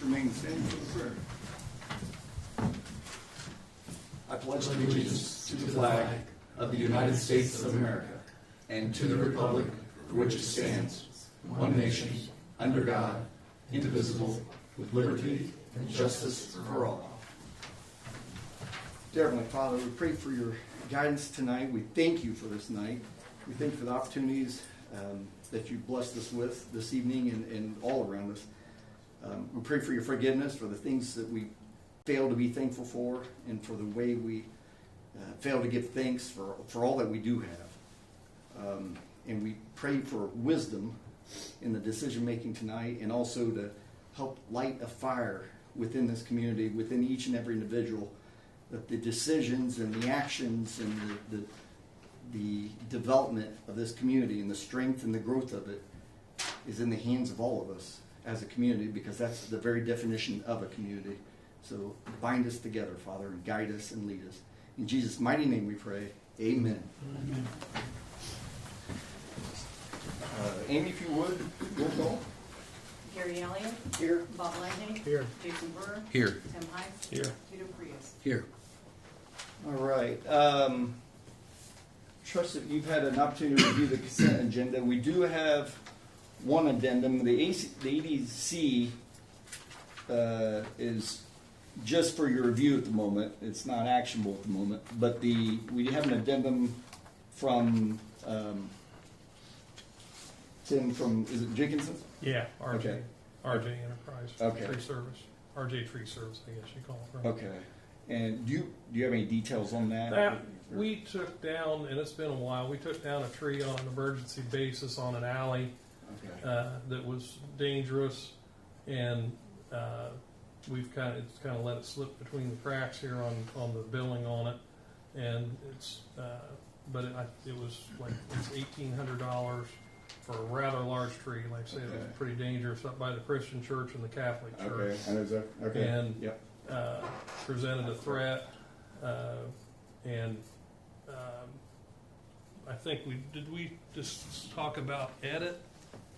Remain standing for prayer. I pledge allegiance to the flag of the United States of America and to the republic for which it stands, one nation, under God, indivisible, with liberty and justice for all. Dear Heavenly Father, we pray for your guidance tonight. We thank you for this night. We thank you for the opportunities that you blessed us with this evening and all around us. We pray for your forgiveness for the things that we fail to be thankful for and for the way we fail to give thanks for all that we do have. And we pray for wisdom in the decision making tonight, and also to help light a fire within this community, within each and every individual, that the decisions and the actions and the development of this community and the strength and the growth of it is in the hands of all of us as a community, because that's the very definition of a community. So bind us together, Father, and guide us and lead us. In Jesus' mighty name we pray. Amen. Amen. Amy, if you would, roll call. Gary Elliott. Here. Bob Langley. Here. Jason Burr. Here. Tim Heiss. Here. Tito Prius. Here. All right. Trust that you've had an opportunity to review the consent agenda. We do have one addendum. The ADC is just for your review at the moment. It's not actionable at the moment. But we have an addendum from Tim from, is it Jenkinson's? Yeah, RJ. Okay. RJ Enterprise. Okay. Tree Service. RJ Tree Service, I guess you call it. Right? Okay. And do you have any details on that? That we took down, and it's been a while, we took down a tree on an emergency basis on an alley that was dangerous, and we've kind of let it slip between the cracks here on the billing on it, and it's but it was like it's $1,800 for a rather large tree. Like I say, it was pretty dangerous up by the Christian church and the Catholic church. Okay, and there's a And yep. Presented a threat, and I think we just talk about edit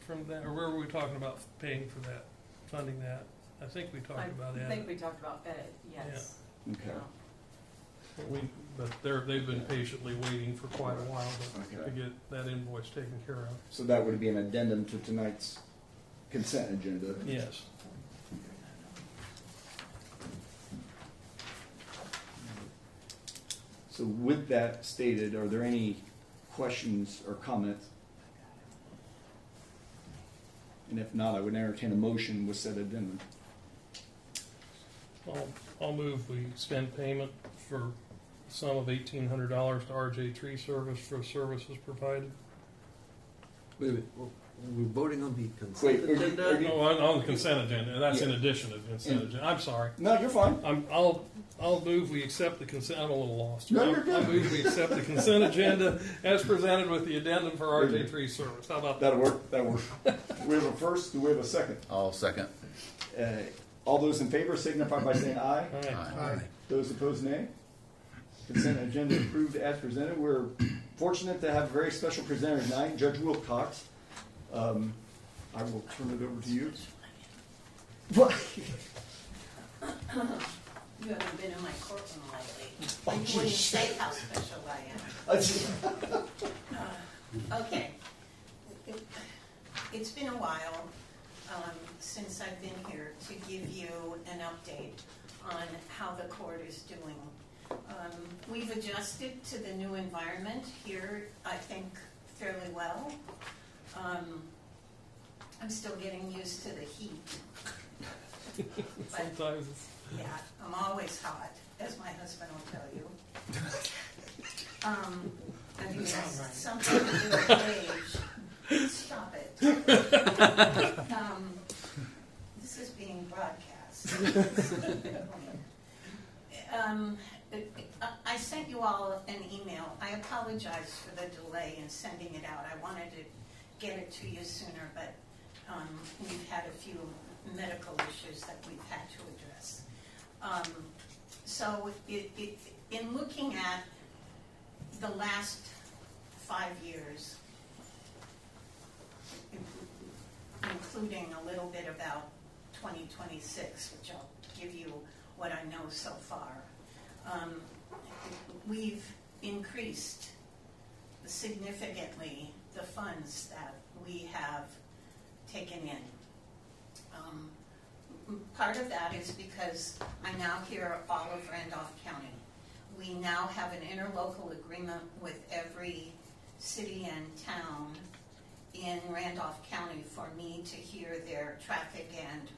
from that, or where were we talking about paying for that, funding that? I think we talked about edit. I think we talked about edit, yes. Okay. But they've been patiently waiting for quite a while to get that invoice taken care of. So that would be an addendum to tonight's consent agenda. Yes. So with that stated, are there any questions or comments? And if not, I would entertain a motion with said addendum. I'll move we extend payment for a sum of $1,800 to RJ Tree Service for services provided. Wait, we're voting on the consent Wait, agenda? No, on the consent agenda. That's in addition to the consent agenda. I'm sorry. No, you're fine. I'll move we accept the consent. I'm a little lost. No, you're good. I'll move we accept the consent agenda as presented with the addendum for RJ Tree Service. How about that? That'll work. Do we have a first? Do we have a second? I'll second. All those in favor signify by saying aye. Aye. Those opposed, nay. Consent agenda approved as presented. We're fortunate to have a very special presenter tonight, Judge Wilcox. I will turn it over to you. You haven't been in my courtroom lately. You wouldn't say how special I am. Okay. It's been a while since I've been here to give you an update on how the court is doing. We've adjusted to the new environment here, I think, fairly well. I'm still getting used to the heat. Sometimes it's... Yeah, I'm always hot, as my husband will tell you. I mean, it's something to do with age. Stop it. This is being broadcast. I sent you all an email. I apologize for the delay in sending it out. I wanted to get it to you sooner, but we've had a few medical issues that we've had to address. So in looking at the last 5 years, including a little bit about 2026, which I'll give you what I know so far. We've increased significantly the funds that we have taken in. Part of that is because I now hear all of Randolph County. We now have an interlocal agreement with every city and town in Randolph County for me to hear their traffic and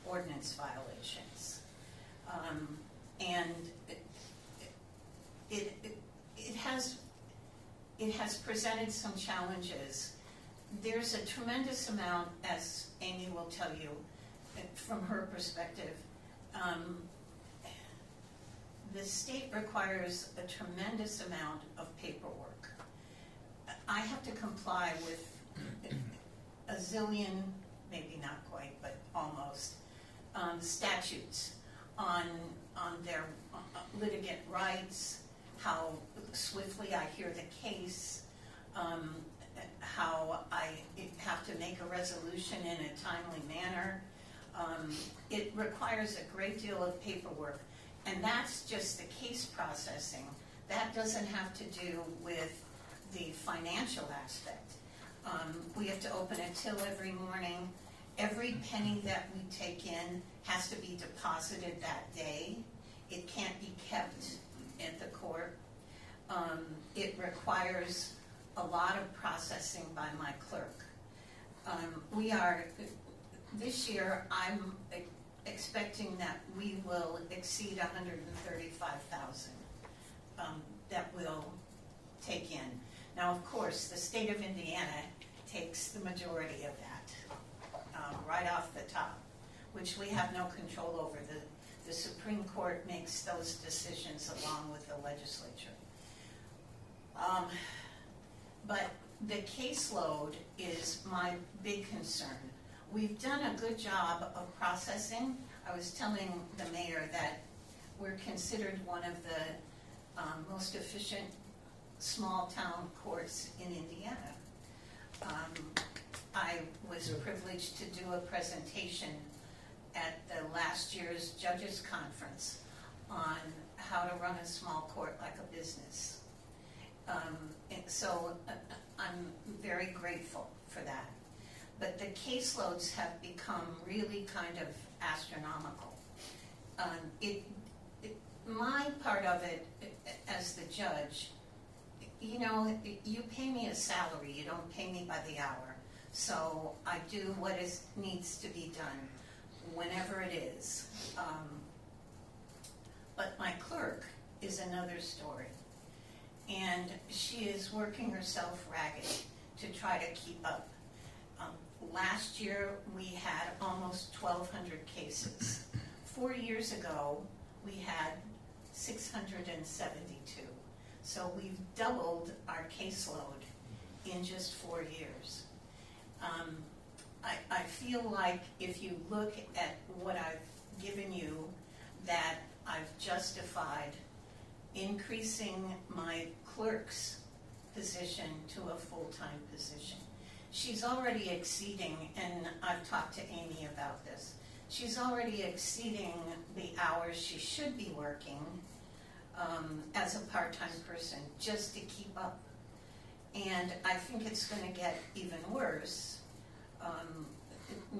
ordinance violations. And it has presented some challenges. There's a tremendous amount, as Amy will tell you, from her perspective. The state requires a tremendous amount of paperwork. I have to comply with a zillion, maybe not quite, but almost, statutes on their litigant rights, how swiftly I hear the case, how I have to make a resolution in a timely manner. It requires a great deal of paperwork, and that's just the case processing. That doesn't have to do with the financial aspect. We have to open a till every morning. Every penny that we take in has to be deposited that day. It can't be kept at the court. It requires a lot of processing by my clerk. This year, I'm expecting that we will exceed $135,000 that we'll take in. Now, of course, the state of Indiana takes the majority of that, right off the top, which we have no control over. The Supreme Court makes those decisions along with the legislature. But the caseload is my big concern. We've done a good job of processing. I was telling the mayor that we're considered one of the most efficient small town courts in Indiana. I was privileged to do a presentation at the last year's judges conference on how to run a small court like a business. So I'm very grateful for that. But the caseloads have become really kind of astronomical. My part of it as the judge, you know, you pay me a salary, you don't pay me by the hour. So I do what needs to be done whenever it is. But my clerk is another story. And she is working herself ragged to try to keep up. Last year, we had almost 1,200 cases. 4 years ago, we had 672. So we've doubled our caseload in just 4 years. I feel like if you look at what I've given you, that I've justified increasing my clerk's position to a full-time position. She's already exceeding, and I've talked to Amy about this, she's already exceeding the hours she should be working as a part-time person just to keep up. And I think it's going to get even worse.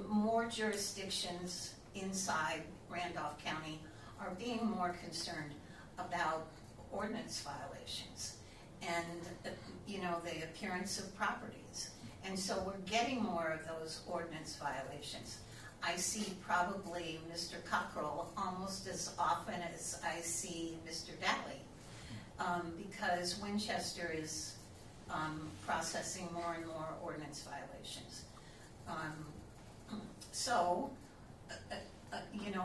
More jurisdictions inside Randolph County are being more concerned about ordinance violations and the appearance of properties. And so we're getting more of those ordinance violations. I see probably Mr. Cockrell almost as often as I see Mr. Daly, because Winchester is processing more and more ordinance violations.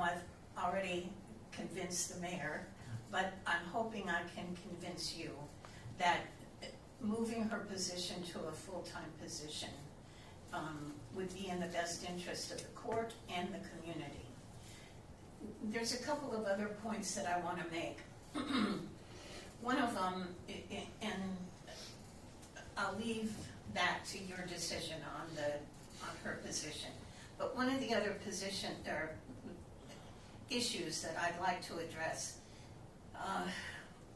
I've already convinced the mayor, but I'm hoping I can convince you that moving her position to a full-time position would be in the best interest of the court and the community. There's a couple of other points that I want to make. One of them, and I'll leave that to your decision on her position, But one of the other issues that I'd like to address,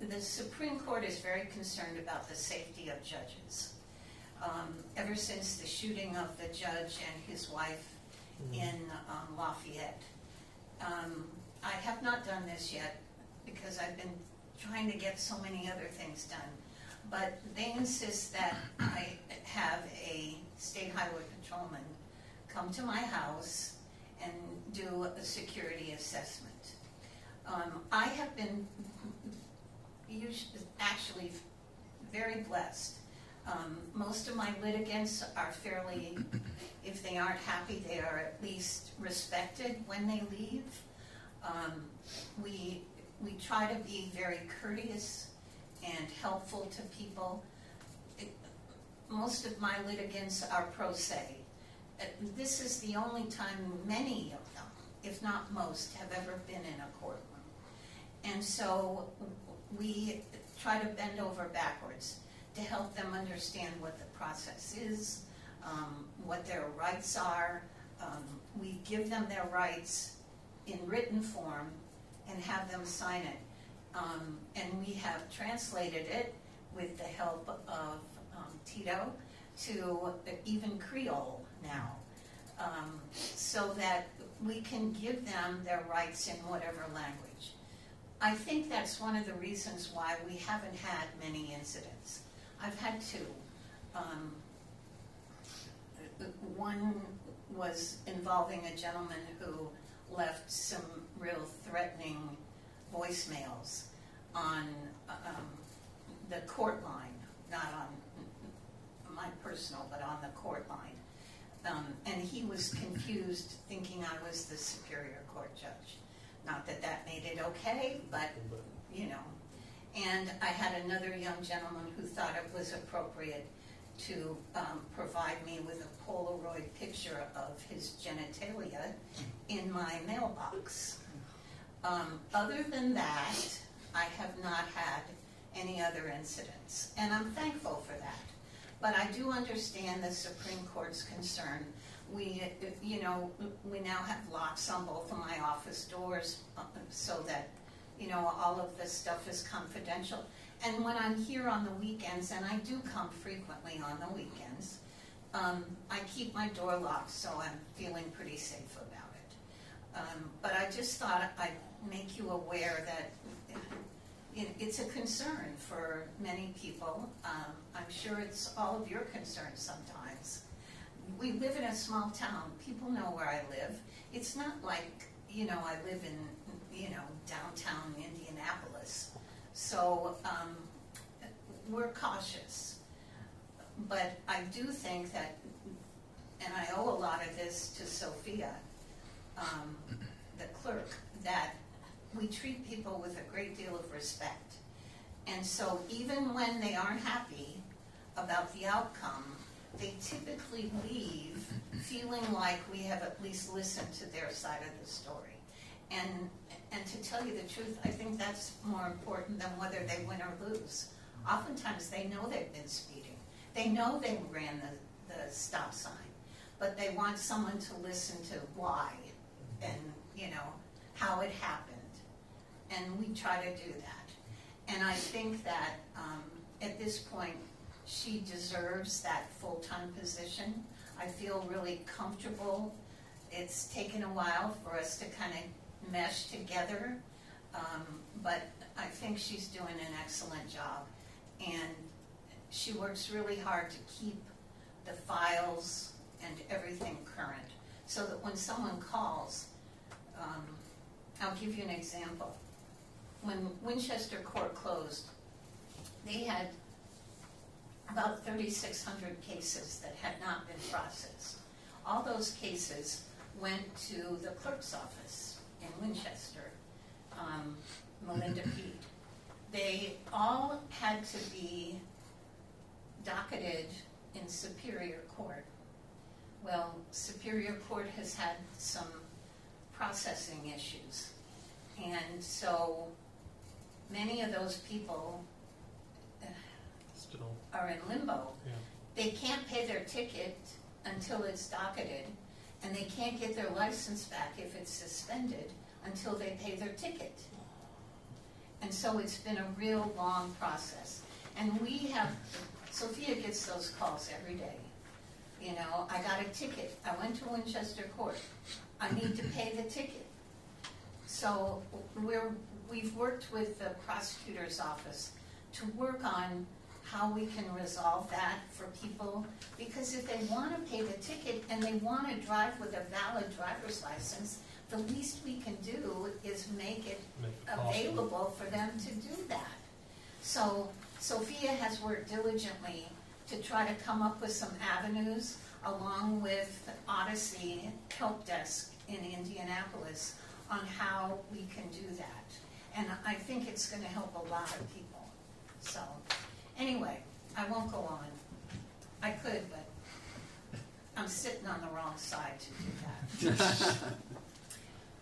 the Supreme Court is very concerned about the safety of judges. Ever since the shooting of the judge and his wife in Lafayette. I have not done this yet because I've been trying to get so many other things done. But they insist that I have a state highway patrolman come to my house and do a security assessment. I have been actually very blessed. Most of my litigants are fairly, if they aren't happy, they are at least respected when they leave. We try to be very courteous and helpful to people. Most of my litigants are pro se. This is the only time many of them, if not most, have ever been in a courtroom. And so we try to bend over backwards to help them understand what the process is, what their rights are. We give them their rights in written form and have them sign it. And we have translated it with the help of Tito to even Creole now, so that we can give them their rights in whatever language. I think that's one of the reasons why we haven't had many incidents. I've had two. One was involving a gentleman who left some real threatening voicemails on the court line, not on my personal, but on the court line. And he was confused, thinking I was the Superior Court judge. Not that that made it okay, but, you know. And I had another young gentleman who thought it was appropriate to provide me with a Polaroid picture of his genitalia in my mailbox. Other than that, I have not had any other incidents, and I'm thankful for that. But I do understand the Supreme Court's concern. We now have locks on both of my office doors so that, all of this stuff is confidential. And when I'm here on the weekends, and I do come frequently on the weekends, I keep my door locked, so I'm feeling pretty safe about it. But I just thought I'd make you aware that it's a concern for many people. I'm sure it's all of your concerns sometimes. We live in a small town. People know where I live. It's not like, I live in, downtown Indianapolis. So we're cautious. But I do think that, and I owe a lot of this to Sophia, the clerk, that we treat people with a great deal of respect. And so even when they aren't happy about the outcome, they typically leave feeling like we have at least listened to their side of the story. And to tell you the truth, I think that's more important than whether they win or lose. Oftentimes they know they've been speeding. They know they ran the stop sign, but they want someone to listen to why and, how it happened. And we try to do that. And I think that at this point, she deserves that full-time position. I feel really comfortable. It's taken a while for us to kind of mesh together, but I think she's doing an excellent job. And she works really hard to keep the files and everything current, so that when someone calls, I'll give you an example. When Winchester Court closed, they had about 3,600 cases that had not been processed. All those cases went to the clerk's office in Winchester, Melinda Pete. They all had to be docketed in Superior Court. Well, Superior Court has had some processing issues. And so many of those people Still, are in limbo. yeah. They can't pay their ticket until it's docketed, and they can't get their license back if it's suspended until they pay their ticket. And so it's been a real long process. And Sophia gets those calls every day. You know, I got a ticket. I went to Winchester Court. I need to pay the ticket. So we've worked with the prosecutor's office to work on how we can resolve that for people, because if they want to pay the ticket and they want to drive with a valid driver's license, the least we can do is make it available for them to do that. So Sophia has worked diligently to try to come up with some avenues, along with Odyssey Help Desk in Indianapolis, on how we can do that. And I think it's going to help a lot of people. So anyway, I won't go on. I could, but I'm sitting on the wrong side to do that.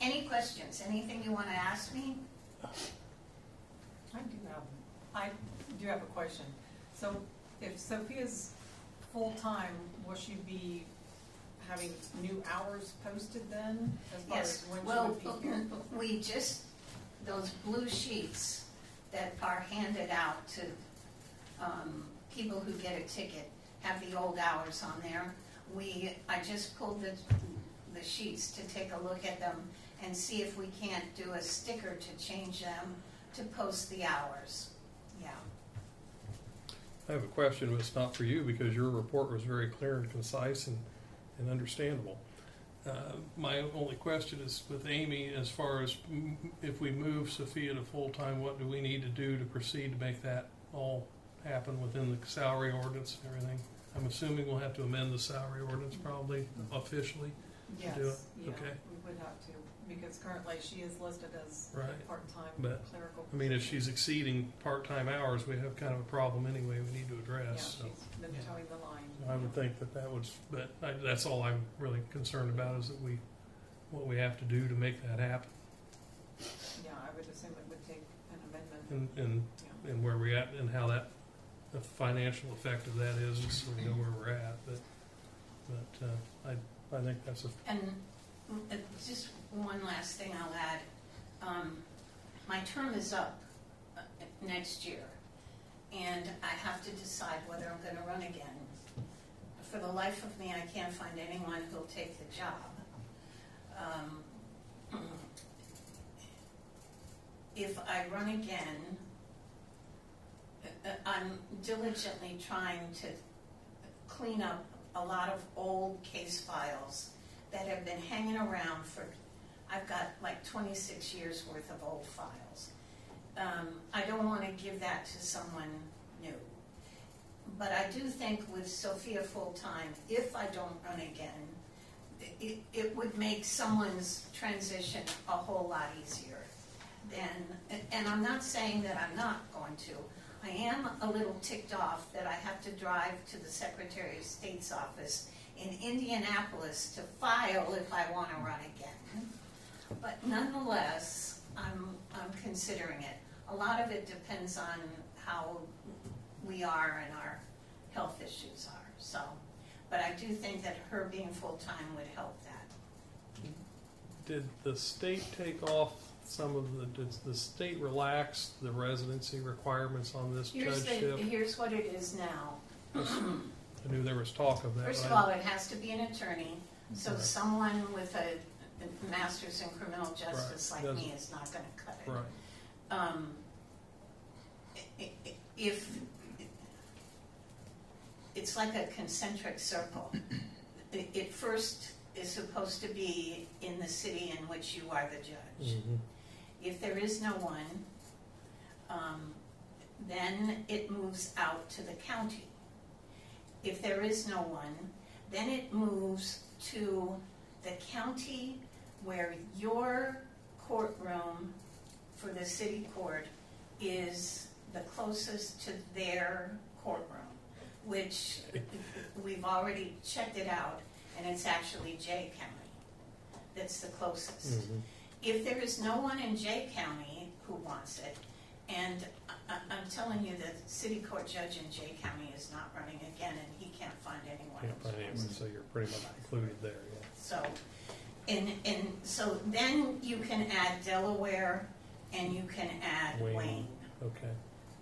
Any questions? Anything you want to ask me? I do have a question. So if Sophia's full-time, will she be having new hours posted then? As far Yes. as when Well, she would be here? we just, those blue sheets that are handed out to people who get a ticket have the old hours on there. I just pulled the sheets to take a look at them and see if we can't do a sticker to change them to post the hours. Yeah. I have a question, but it's not for you because your report was very clear and concise and understandable. My only question is with Amy, as far as if we move Sophia to full-time, what do we need to do to proceed to make that all happen within the salary ordinance and everything? I'm assuming we'll have to amend the salary ordinance probably officially. Yes, do it? yeah, Okay. we would have to, because currently she is listed as Right. part-time But, clerical. I mean, if she's exceeding part-time hours, we have kind of a problem anyway we need to Yeah, address. So she's been towing the line. I would think that was, but that's all I'm really concerned about is that what we have to do to make that happen Yeah, I would assume it would take an amendment. Yeah. and where we're at and how that, the financial effect of that is, just so we know where we're at. But I think that's And just one last thing I'll add. My term is up next year, and I have to decide whether I'm going to run again. For the life of me, I can't find anyone who'll take the job. If I run again, I'm diligently trying to clean up a lot of old case files that have been hanging around for, I've got like 26 years worth of old files. I don't want to give that to someone new. But I do think with Sophia full-time, if I don't run again, it would make someone's transition a whole lot easier. And I'm not saying that I'm not going to. I am a little ticked off that I have to drive to the Secretary of State's office in Indianapolis to file if I want to run again. But nonetheless, I'm considering it. A lot of it depends on how we are and our health issues are. So, but I do think that her being full-time would help that. Did the state take off did the state relax the residency requirements on this judgeship? Here's what it is now. I knew there was talk of that. First of all, it has to be an attorney, so someone with a master's in criminal justice like me is not going to cut it. Right. If it's like a concentric circle, it first is supposed to be in the city in which you are the judge. Mm-hmm. If there is no one, then it moves out to the county. If there is no one, then it moves to the county where your courtroom for the city court is the closest to their courtroom, which we've already checked it out, and it's actually Jay County that's the closest. Mm-hmm. If there is no one in Jay County who wants it, and I'm telling you that the city court judge in Jay County is not running again, and he can't find anyone. Can't find anyone, so you're pretty much included there, yeah. So, and so then you can add Delaware and you can add Wayne. Okay.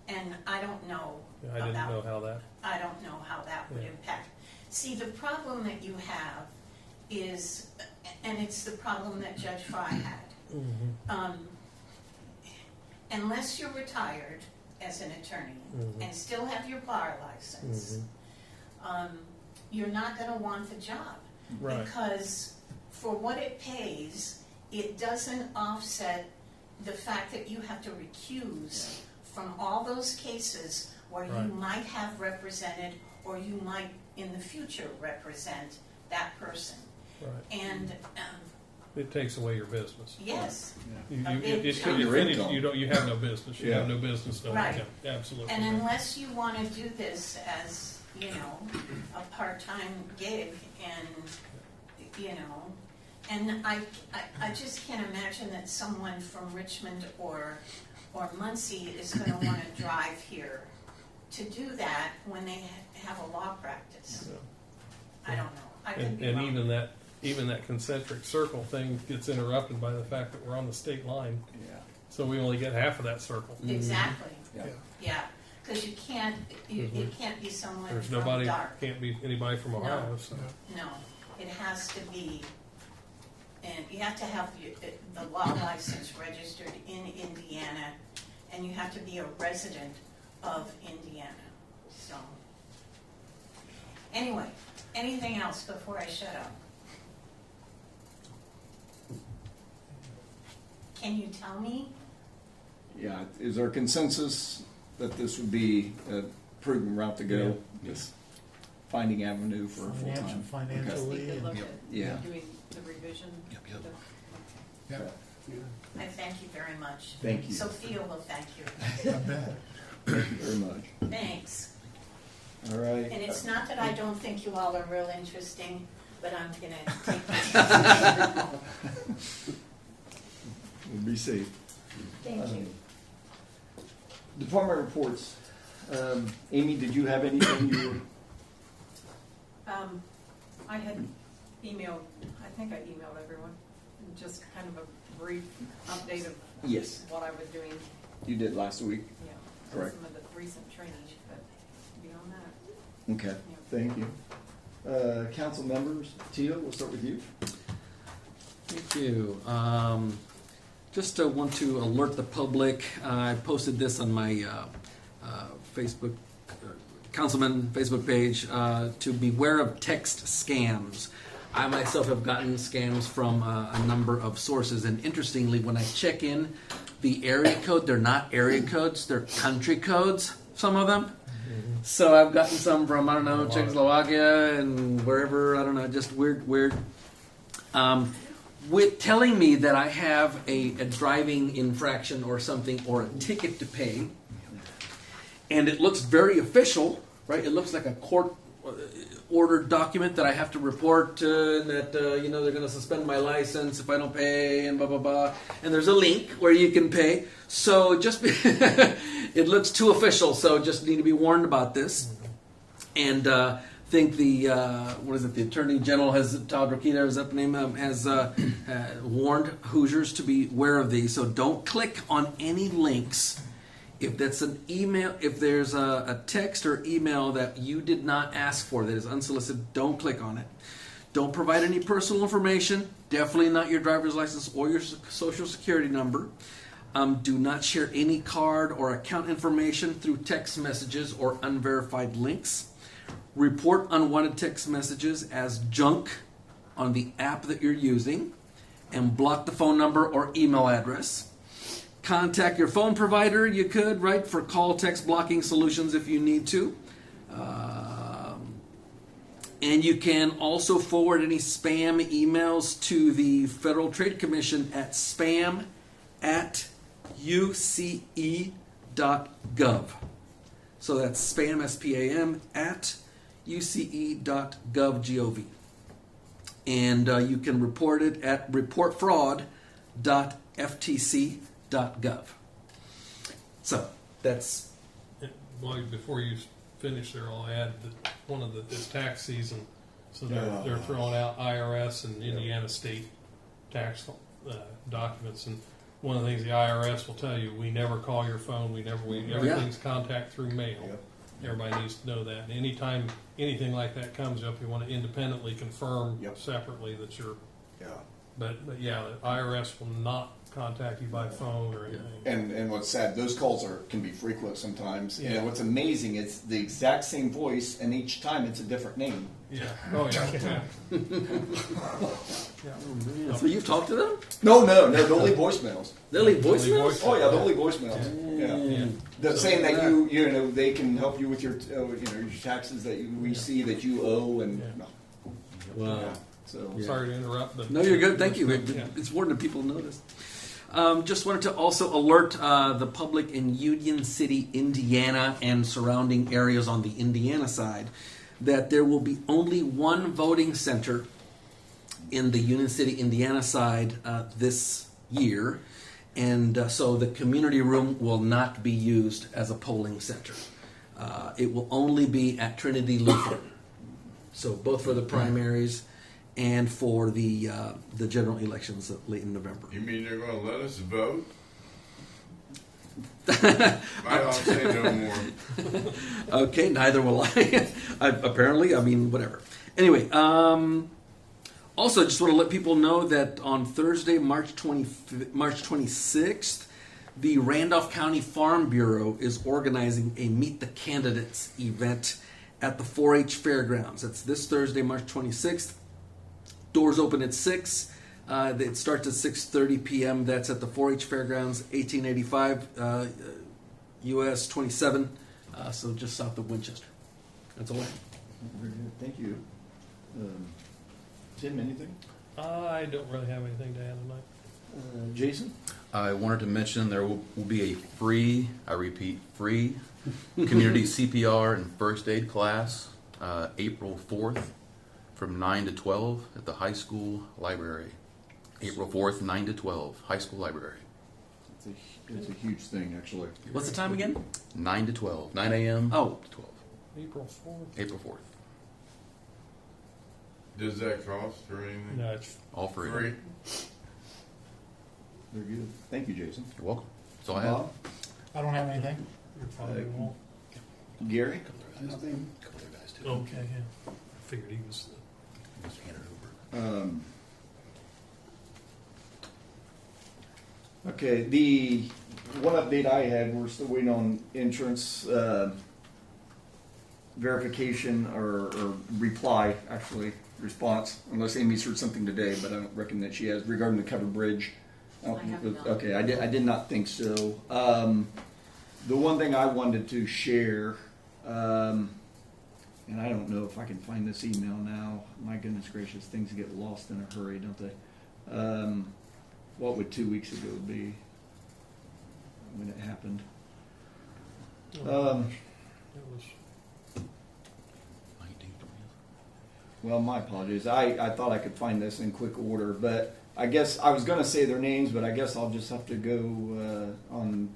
And I don't know Yeah, I didn't know how that, I don't know how that would Yeah. impact. See, the problem that you have is, and it's the problem that Judge Fry had. Unless you're retired as an attorney and still have your bar license, you're not going to want the job. Right. Because for what it pays, it doesn't offset the fact that you have to recuse from all those cases where Right. you might have represented or you might in the future represent that person. right. And It takes away your business. yes, You, A you, big it, chunk. you're Your finished, income. you have no business. You Yeah. have no business, no Right. income. Absolutely. and unless you want to do this as, a part-time gig and, and I just can't imagine that someone from Richmond or Muncie is going to want to drive here to do that when they have a law practice. Yeah. I don't know. I could And, be and wrong. even that concentric circle thing gets interrupted by the fact that we're on the state line. Yeah. So we only get half of that circle. Exactly. Yeah. Yeah, because you can't. It can't be someone There's from nobody, Dark. can't be anybody from Ohio. No. So. No, it has to be, and you have to have the law license registered in Indiana, and you have to be a resident of Indiana. So, anyway, anything else before I shut up? Can you tell me? Yeah, is there a consensus that this would be a prudent route to go? Yeah. Just finding avenue for full-time? We Financially. could look and- at Yeah. doing the revision. Yep, yep. Okay. I thank you very much. Thank you. Sophia will thank you. I bet. Thank you very much. Thanks. All right. And it's not that I don't think you all are real interesting, but I'm gonna take this. We'll be safe. Thank you. Department reports. Amy, did you have anything you were? I had emailed, I think I emailed everyone, just kind of a brief update of Yes, what I was doing, you did last week. on Correct. some of the recent training, but beyond that, Okay, thank you. Council members, Tia, we'll start with you. Thank you. Just want to alert the public. I posted this on my Facebook, Councilman Facebook page, to beware of text scams. I myself have gotten scams from a number of sources, and interestingly, when I check in the area code, they're not area codes, they're country codes, some of them. So I've gotten some from, I don't know, Czechoslovakia and wherever, I don't know, just weird. With telling me that I have a driving infraction or something or a ticket to pay, and it looks very official, right? It looks like a court ordered document that I have to report and that they're going to suspend my license if I don't pay and blah blah blah. And there's a link where you can pay. So just it looks too official. So just need to be warned about this. And think the the Attorney General Todd Rokita, is that the name? Has warned Hoosiers to be aware of these. So don't click on any links. If that's an email, if there's a text or email that you did not ask for that is unsolicited, don't click on it. Don't provide any personal information. Definitely not your driver's license or your social security number. Do not share any card or account information through text messages or unverified links. Report unwanted text messages as junk on the app that you're using, and block the phone number or email address. Contact your phone provider, you could, right, for call text blocking solutions if you need to. And you can also forward any spam emails to the Federal Trade Commission at spam@uce.gov. So that's spam, S-P-A-M, at uce.gov. And you can report it at reportfraud.ftc.gov. So that's Well, before you finish there, I'll add that it's tax season, so Yeah. they're throwing out IRS and Indiana state tax documents. And one of the things the IRS will tell you, we never call your phone. Everything's contact through mail. Yep. Everybody needs to know that. And anytime anything like that comes up, you want to independently confirm Yep. separately that you're. Yeah. But yeah, the IRS will not contact you by phone or anything. And what's sad, those calls can be frequent sometimes. Yeah. And what's amazing, it's the exact same voice, and each time it's a different name. Yeah. Oh yeah. Yeah. So you've talked to them? No, they'll leave voicemails. They leave They'll leave voicemails? Oh yeah, they'll leave voicemails. Yeah. Yeah. They're So- saying that you know, they can help you with your your taxes that we see that you owe, and Yeah. Wow. yeah. So Sorry to interrupt, but No, you're good. Thank you. Yeah. It's important that people know this. Just wanted to also alert the public in Union City, Indiana, and surrounding areas on the Indiana side that there will be only one voting center in the Union City, Indiana side this year. And so the community room will not be used as a polling center. It will only be at Trinity Lutheran. So both for the primaries and for the general elections late in November. You mean they're going to let us vote? I'll say no more. Okay, neither will I. Apparently, I mean, whatever. Anyway, also, just want to let people know that on Thursday, March 26th, the Randolph County Farm Bureau is organizing a Meet the Candidates event at the 4-H Fairgrounds. That's this Thursday, March 26th. Doors open at 6. It starts at 6:30 p.m. That's at the 4-H Fairgrounds, 1885 US 27, so just south of Winchester. That's all I have. very good. Thank you. Tim, anything? I don't really have anything to add tonight. Jason? I wanted to mention there will be a free, I repeat, free community CPR and first aid class April 4th from 9 to 12 at the high school library. April 4th, 9 to 12, high school library. It's a huge thing, actually. What's the time again? 9 to 12, 9 a.m. Oh. to 12. April 4th? April 4th. Does that cost or anything? No, it's All free. Free? Very good. Thank you, Jason. You're welcome. That's all I have. Bob? I don't have anything. you're probably won't. Gary? Nothing. A couple other guys too. Okay, yeah. I figured he was. Just hand it over. Okay, the one update I had, we're still waiting on insurance verification or reply, actually, response, unless Amy's heard something today, but I don't reckon that she has, regarding the covered bridge. I have not. Okay, I did not think so. The one thing I wanted to share, and I don't know if I can find this email now. My goodness gracious, things get lost in a hurry, don't they? What would 2 weeks ago be when it happened? It was. 19, 20. Well, my apologies. I thought I could find this in quick order, but I guess I was going to say their names, but I guess I'll just have to go on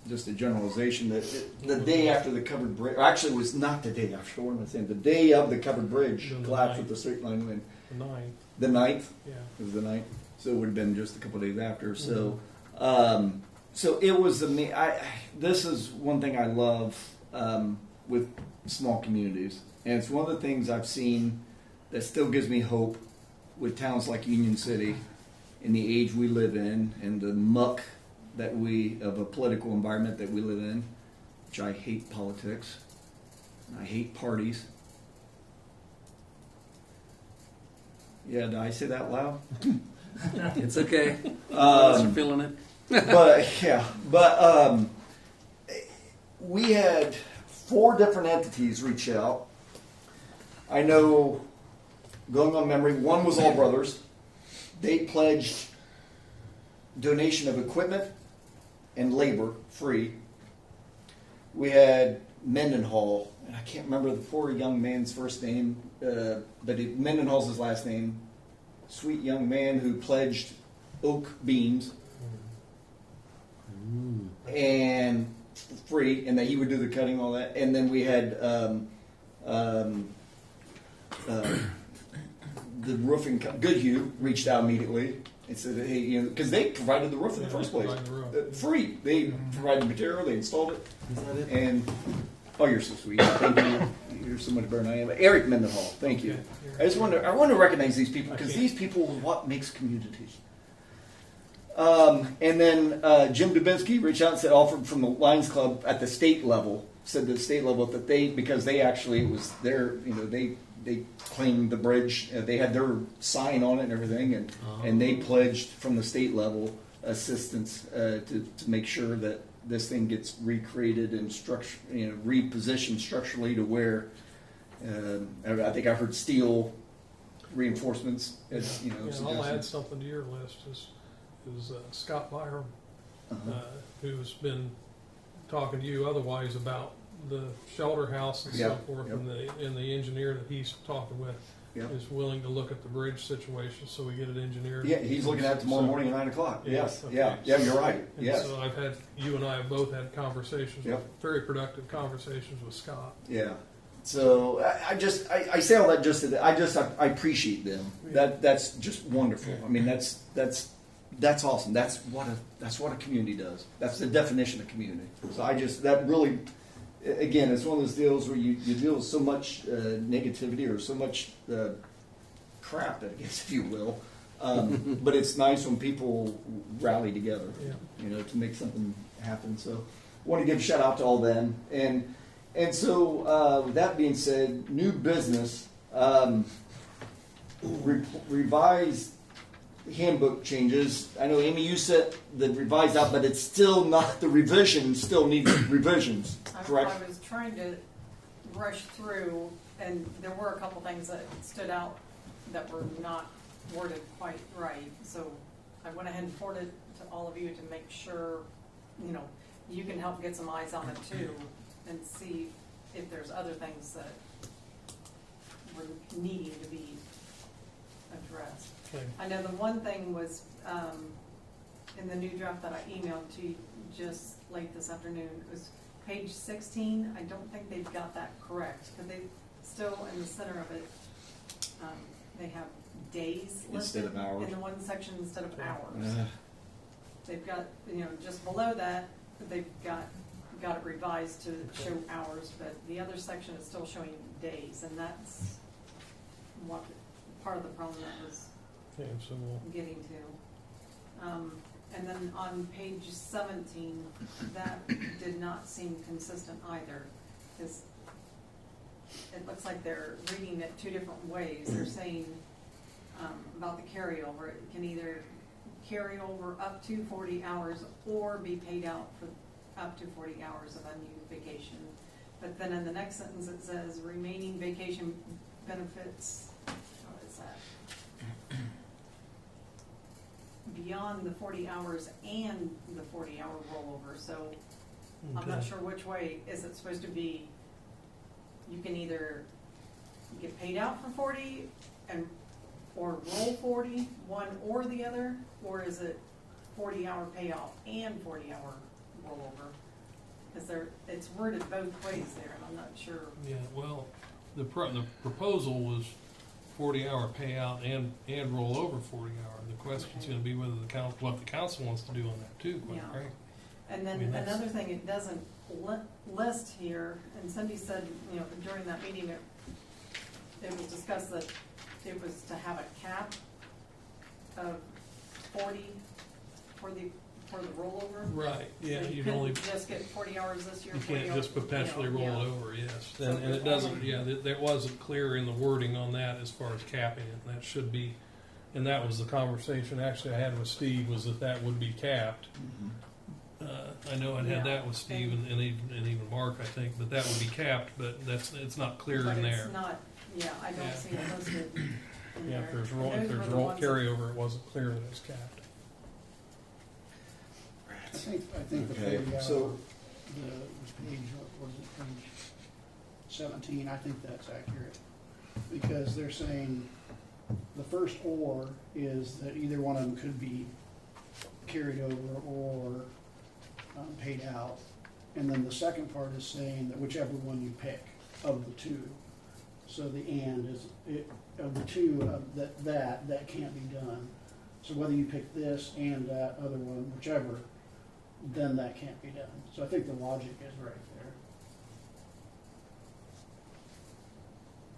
just a generalization. That the day after the covered bridge, or actually, it was not the day after. What am I saying? The day of the covered bridge The collapsed ninth. with the straight line wind. The 9th, The 9th. yeah. It was the 9th, so it would have been just a couple days after. So, so it was this is one thing I love with small communities, and it's one of the things I've seen that still gives me hope with towns like Union City, in the age we live in, and the muck that of a political environment that we live in, which I hate politics, and I hate parties. Yeah, did I say that loud? It's okay. You're feeling it. but we had 4 different entities reach out. I know, going on memory, one was All Brothers. They pledged donation of equipment and labor free. We had Mendenhall, and I can't remember the poor young man's first name, but Mendenhall's his last name. Sweet young man who pledged oak beams and free, and that he would do the cutting, all that. And then we had Um, the roofing, Goodhue reached out immediately and said, hey, you know, because they provided the roof in the first place. Provide the roof. Free. They provided the material, they installed it. And, oh, you're so sweet. Thank you. You're so much better than I am. Eric Mendenhall, thank you. Okay. I want to recognize these people because these people are what makes communities. And then Jim Dubinsky reached out and said, offered from the Lions Club at the state level, said the state level that because they actually, it was their, you know, they claimed the bridge, they had their sign on it and everything, and they pledged from the state level assistance to make sure that this thing gets recreated and repositioned structurally to where, I think I heard steel reinforcements, as, you know. Yeah, and I'll add something to your list is Scott Byram, who's been talking to you otherwise about the shelter house and so forth, and the engineer that he's talking with is willing to look at the bridge situation, so we get it engineered. Yeah, he's looking at it tomorrow morning at 9 o'clock. Yes, okay. yeah, you're right. And Yes. so you and I have both had conversations, very productive conversations with Scott. Yeah. So I say all that I appreciate them. That's just wonderful. I mean that's awesome. That's what a community does. That's the definition of community. So that really, again, it's one of those deals where you deal with so much negativity or so much crap, I guess, if you will. But it's nice when people rally together, you know, to make something happen. So I want to give a shout out to all them. And so with that being said, new business, revised handbook changes. I know, Amy, you said the revised out, but it's still not, the revision still needs revisions, correct? I was trying to rush through, and there were a couple things that stood out that were not worded quite right. So I went ahead and forwarded it to all of you to make sure, you know, you can help get some eyes on it too, and see if there's other things that were needing to be addressed. Okay. I know the one thing was in the new draft that I emailed to you just late this afternoon, it was page 16. I don't think they've got that correct, because they still in the center of it, they have days Instead listed of hours. in the one section instead of hours. They've got, you know, just below that, they've got it revised to show hours, but the other section is still showing days, and that's what part of the problem that was Okay, so getting to. And then on page 17, that did not seem consistent either, because it looks like they're reading it two different ways. They're saying about the carryover, it can either carry over up to 40 hours or be paid out for up to 40 hours of unused vacation. But then in the next sentence it says remaining vacation benefits, what is that? Beyond the 40 hours and the 40-hour rollover. So I'm not sure which way is it supposed to be. You can either get paid out for 40 or roll 40, one or the other, or is it 40-hour payout and 40-hour rollover? Because it's worded both ways there, and I'm not sure. yeah, well, the proposal was 40-hour payout and roll over 40 hour. The question's going to be whether what the council wants to do on that too, quite frankly. And then another thing it doesn't list here, and Cindy said, you know, during that meeting it was discussed that it was to have a cap of 40 for the rollover. Right, yeah, So you you'd couldn't only, just get 40 hours this year. you 40 can't hours, just potentially you know, roll it yeah. over, yes. So And it doesn't, that wasn't clear in the wording on that as far as capping it. And that should be, and that was the conversation actually I had with Steve, was that would be capped. I know I had that with Steve and even Mark, I think, but that would be capped, but it's not clear But in there. it's not, I don't see it listed in Yeah, there. if there's And roll those were the ones that- carryover, it wasn't clear that it's capped. I think the 40 hour, so the page, what was it, page 17, I think that's accurate. Because they're saying the first or is that either one of them could be carried over or paid out. And then the second part is saying that whichever one you pick of the two. So the and is, of the two, that can't be done. So whether you pick this and that other one, whichever, then that can't be done. So I think the logic is right there.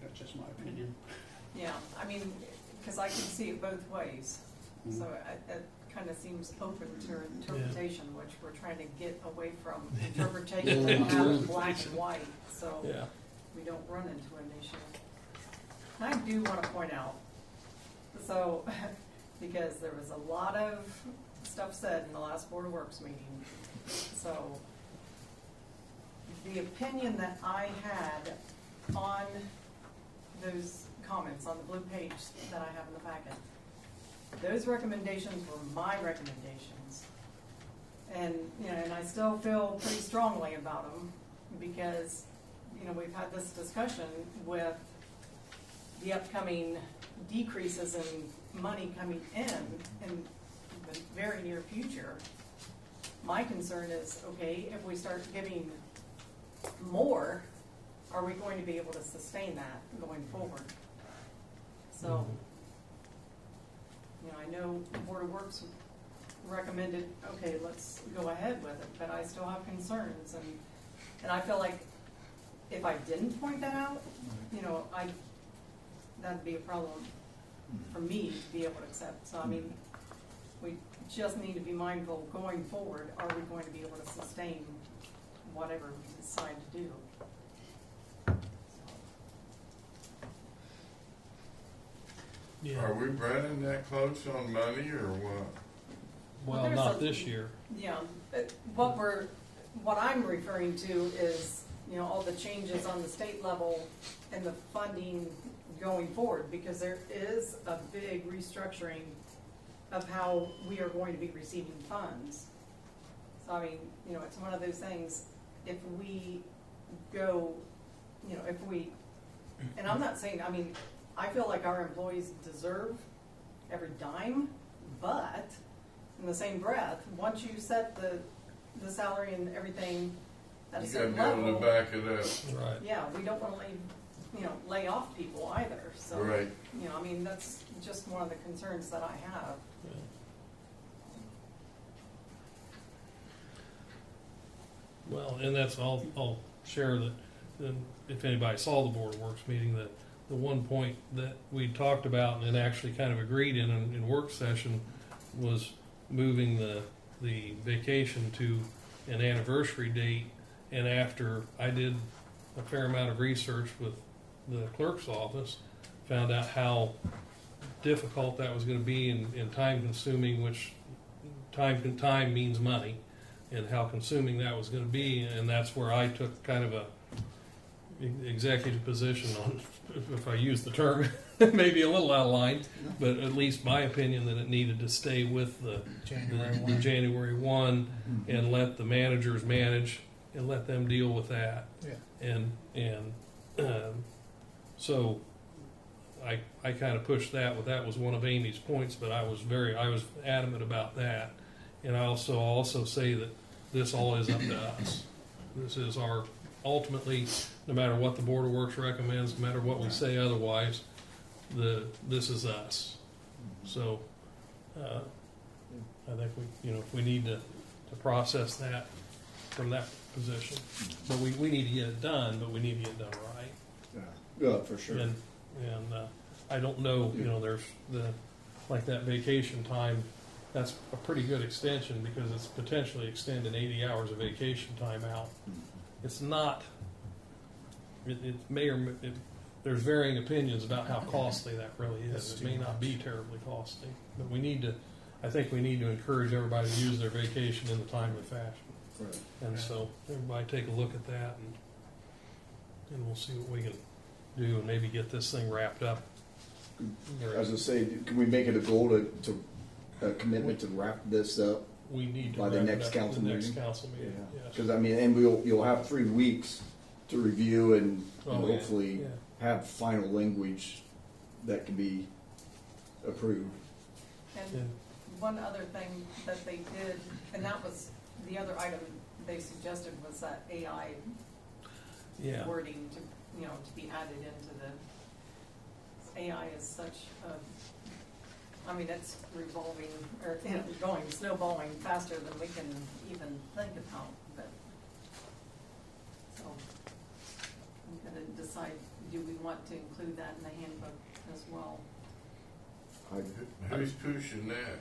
That's just my opinion. Yeah, I mean, because I can see it both ways. So it kind of seems open to interpretation, which we're trying to get away from interpretation and have black and white, so Yeah. we don't run into an issue. I do want to point out, so, because there was a lot of stuff said in the last Board of Works meeting, so the opinion that I had on those comments on the blue page that I have in the packet, those recommendations were my recommendations. And, and I still feel pretty strongly about them because, we've had this discussion with the upcoming decreases in money coming in the very near future. My concern is, okay, if we start giving more, are we going to be able to sustain that going forward? So, I know the Board of Works recommended, okay, let's go ahead with it, but I still have concerns, and I feel like if I didn't point that out, that'd be a problem for me to be able to accept. So, we just need to be mindful going forward, are we going to be able to sustain whatever we decide to do? Yeah. Are we running that close on money or what? Well, There's not a- this year. Yeah, what I'm referring to is, all the changes on the state level and the funding going forward, because there is a big restructuring of how we are going to be receiving funds. So, it's one of those things, if we go, and I'm not saying, I feel like our employees deserve every dime, but in the same breath, once you set the salary and everything at a You gotta certain be able level, to back it up. Right. yeah, we don't want to lay off people either. So, Right. that's just one of the concerns that I have. Yeah. Well, and I'll share that, if anybody saw the Board of Works meeting, that the one point that we talked about and actually kind of agreed in work session was moving the vacation to an anniversary date. And after I did a fair amount of research with the clerk's office, found out how difficult that was going to be and time consuming, which time means money, and how consuming that was going to be. And that's where I took kind of a executive position on, if I use the term, maybe a little out of line, but at least my opinion that it needed to stay with the January 1 and let the managers manage and let them deal with that. Yeah. And so I kind of pushed that, but that was one of Amy's points, but I was adamant about that. And I'll also say that this all is up to us. This is ultimately, no matter what the Board of Works recommends, no matter what we say otherwise, this is us. So, I think we need to process that from that position. But we need to get it done, but we need to get it done right. Yeah, for sure. And I don't know, there's like that vacation time, that's a pretty good extension because it's potentially extending 80 hours of vacation time out. It's not, there's varying opinions about how costly that really is. It may not be terribly costly, but I think we need to encourage everybody to use their vacation in the timely fashion. Right. And so everybody take a look at that and we'll see what we can do and maybe get this thing wrapped up. As I say, can we make it a goal to a commitment to wrap this up? We need to By the wrap it next up council the next meeting? council meeting, yes. Because and you'll have 3 weeks to review and Oh, yeah, hopefully yeah. have final language that can be approved. And Yeah. one other thing that they did, and that was the other item they suggested, was that AI Yeah. wording you know, to be added into the AI is such a, I mean, it's revolving, or, you know, going, snowballing faster than we can even think about, but, so, I'm gonna decide, do we want to include that in the handbook as well? Who's pushing that?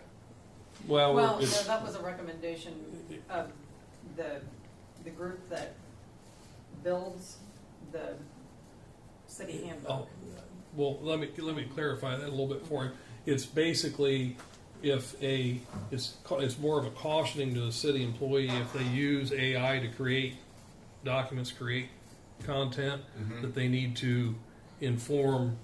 Well, Well, no, it's, that was a recommendation of the group that builds the city handbook. well, let me clarify that a little bit for you. It's basically it's more of a cautioning to the city employee if they use AI to create documents, create content, that they need to inform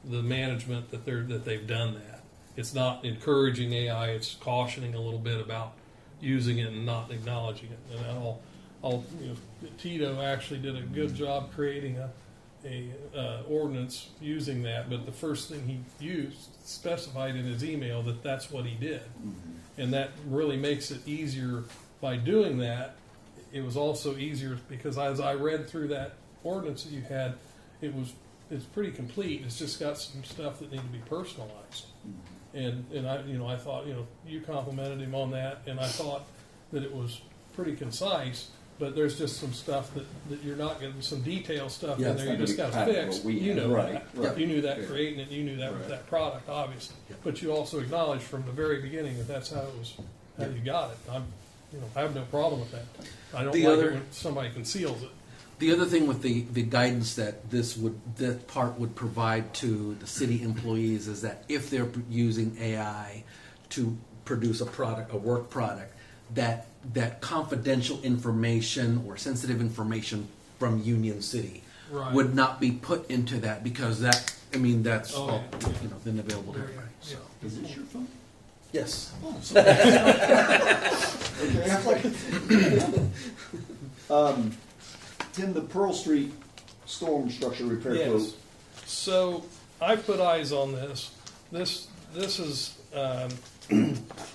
the management that they've done that. It's not encouraging AI; it's cautioning a little bit about using it and not acknowledging it. And Tito actually did a good job creating a ordinance using that. But the first thing he specified in his email that that's what he did, and that really makes it easier by doing that. It was also easier because as I read through that ordinance that you had, it's pretty complete. It's just got some stuff that need to be personalized. And I thought, you complimented him on that, and I thought that it was pretty concise, but there's just some stuff that you're not getting, some detail stuff in there you just got to fix. You know that. You knew that creating it, you knew that with that product, obviously. But you also acknowledged from the very beginning that that's how it was, how you got it. I have no problem with that. I don't like it when somebody conceals it. The other thing with the guidance that that part would provide to the city employees is that if they're using AI to produce a work product, that confidential information or sensitive information from Union City would not be put into that, because that's all then available to everybody. So. Is this your phone? Yes. Okay. Tim, the Pearl Street storm structure repair quote. So I put eyes on this. This is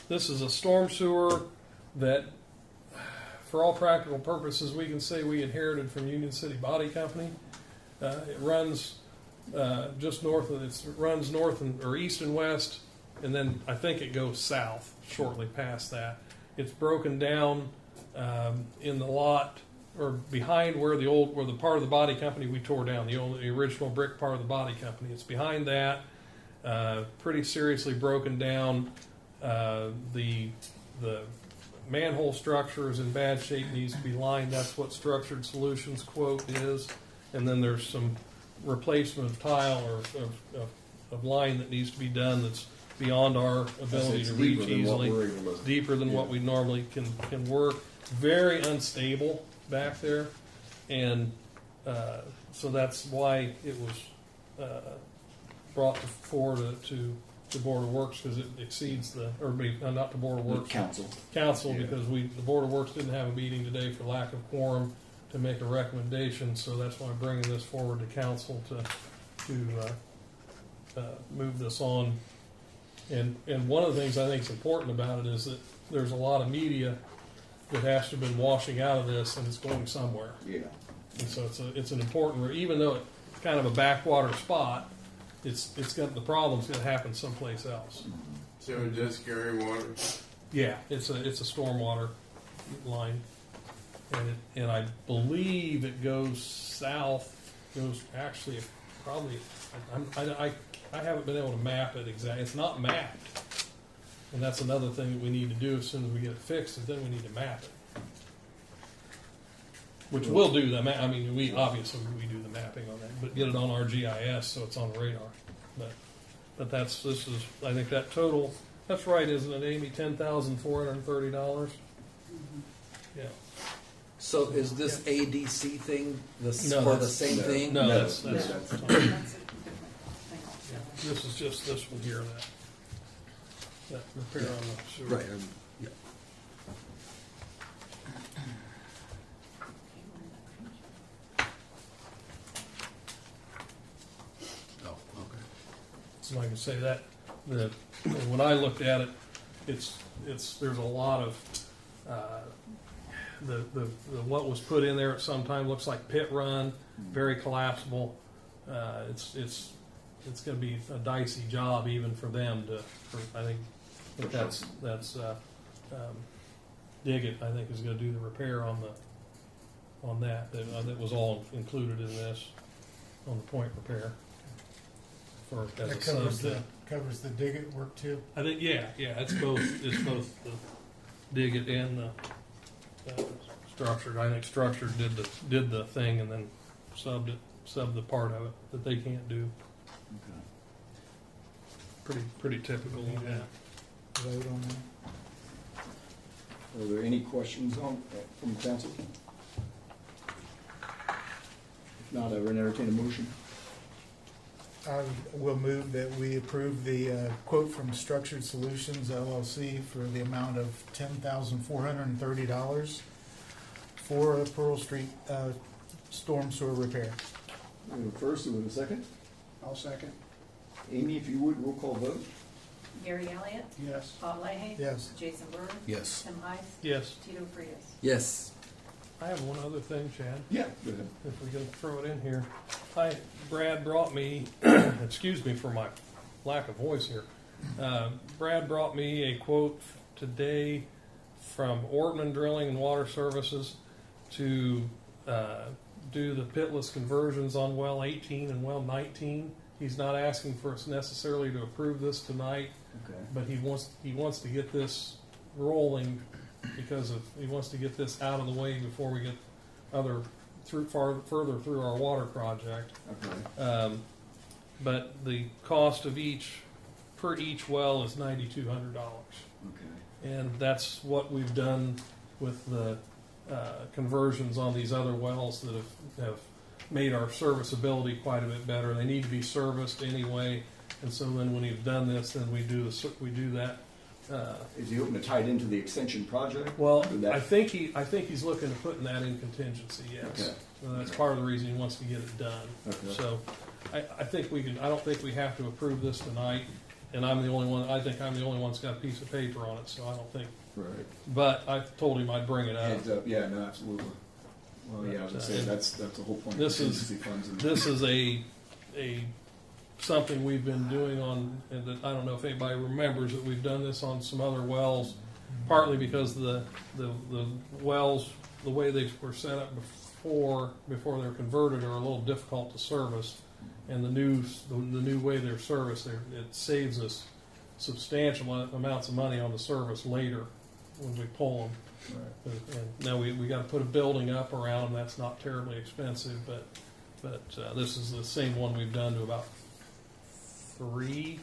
this is a storm sewer that, for all practical purposes, we can say we inherited from Union City Body Company. It runs just north of it runs north or east and west, and then I think it goes south shortly past that. It's broken down in the lot, or behind where the part of the body company we tore down, the original brick part of the body company. It's behind that, pretty seriously broken down. The manhole structure is in bad shape, needs to be lined. That's what Structured Solutions quote is. And then there's some replacement of tile or of line that needs to be done that's beyond our ability to reach easily. Deeper than what we normally can work. Very unstable back there, and so that's why it was brought forward to the Board of Works, because it exceeds not the Board of Works, Council, because the Board of Works didn't have a meeting today for lack of quorum to make a recommendation, so that's why I'm bringing this forward to council to move this on. And one of the things I think is important about it is that there's a lot of media that has to have been washing out of this, and it's going somewhere. Yeah. And so it's an important, even though it's kind of a backwater spot, it's got the problem's going to happen someplace else. So it does carry water? Yeah, it's a stormwater line, and I believe it goes south. Goes actually probably. I haven't been able to map it exactly. It's not mapped. And that's another thing that we need to do as soon as we get it fixed, is then we need to map it. Which we'll do the map. I mean, we do the mapping on that, but get it on our GIS so it's on the radar. But I think that total, that's right, isn't it, Amy? $10,430. Yeah. So is this ADC thing for the same thing? No, that's That's a different thing altogether. This is just this one here that repair on the sewer. Right. Yeah. Oh, okay. So like I say, when I looked at it, there's a lot of what was put in there at some time looks like pit run, very collapsible. It's going to be a dicey job even for them I think that's Diggett, I think, is going to do the repair on that. That was all included in this on the point repair. As That covers the Diggett work too? I think, yeah, it's both the Diggett and the Structured. I think Structured did the thing and then subbed the part of it that they can't do. Pretty typical on that. Vote on that? Are there any questions from council? If not, I would entertain a motion. I will move that we approve the quote from Structured Solutions LLC for the amount of $10,430 for a Pearl Street storm sewer repair. We have a first, and we have a second. I'll second. Amy, if you would, roll call vote. Gary Elliott, Yes. Bob Leahy. Yes. Jason Brewer, Yes. Tim Heiss, Yes. Tito Frias. Yes. I have one other thing, Chad. Yeah, go ahead. If we can throw it in here. Brad brought me, excuse me for my lack of voice here. Brad brought me a quote today from Ortman Drilling and Water Services to do the pitless conversions on well 18 and well 19. He's not asking for us necessarily to approve this tonight, Okay. but he wants to get this rolling because he wants to get this out of the way before we get further through our water project. Okay. But the cost of per each well is $9,200, Okay. and that's what we've done with the conversions on these other wells that have made our serviceability quite a bit better. They need to be serviced anyway, and so then when he's done this, then we do that. Is he hoping to tie it into the extension project? Well, Or that- I think he's looking at putting that in contingency. Yes, Okay. and that's part of the reason he wants to get it done. Okay. So, I think we can. I don't think we have to approve this tonight, and I'm the only one. I think I'm the only one that's got a piece of paper on it. So I don't think. Right. But I told him I'd bring it up. Heads up. Yeah, no, absolutely. Well, yeah, I was gonna say that's the whole point. This of is- contingency funds. And This is a something we've been doing on, and that I don't know if anybody remembers that we've done this on some other wells, partly because the wells, the way they were set up before they're converted, are a little difficult to service, and the new way they're serviced, it saves us substantial amounts of money on the service later when we pull them. Right. And now we got to put a building up around them. That's not terribly expensive, but this is the same one we've done to about 3.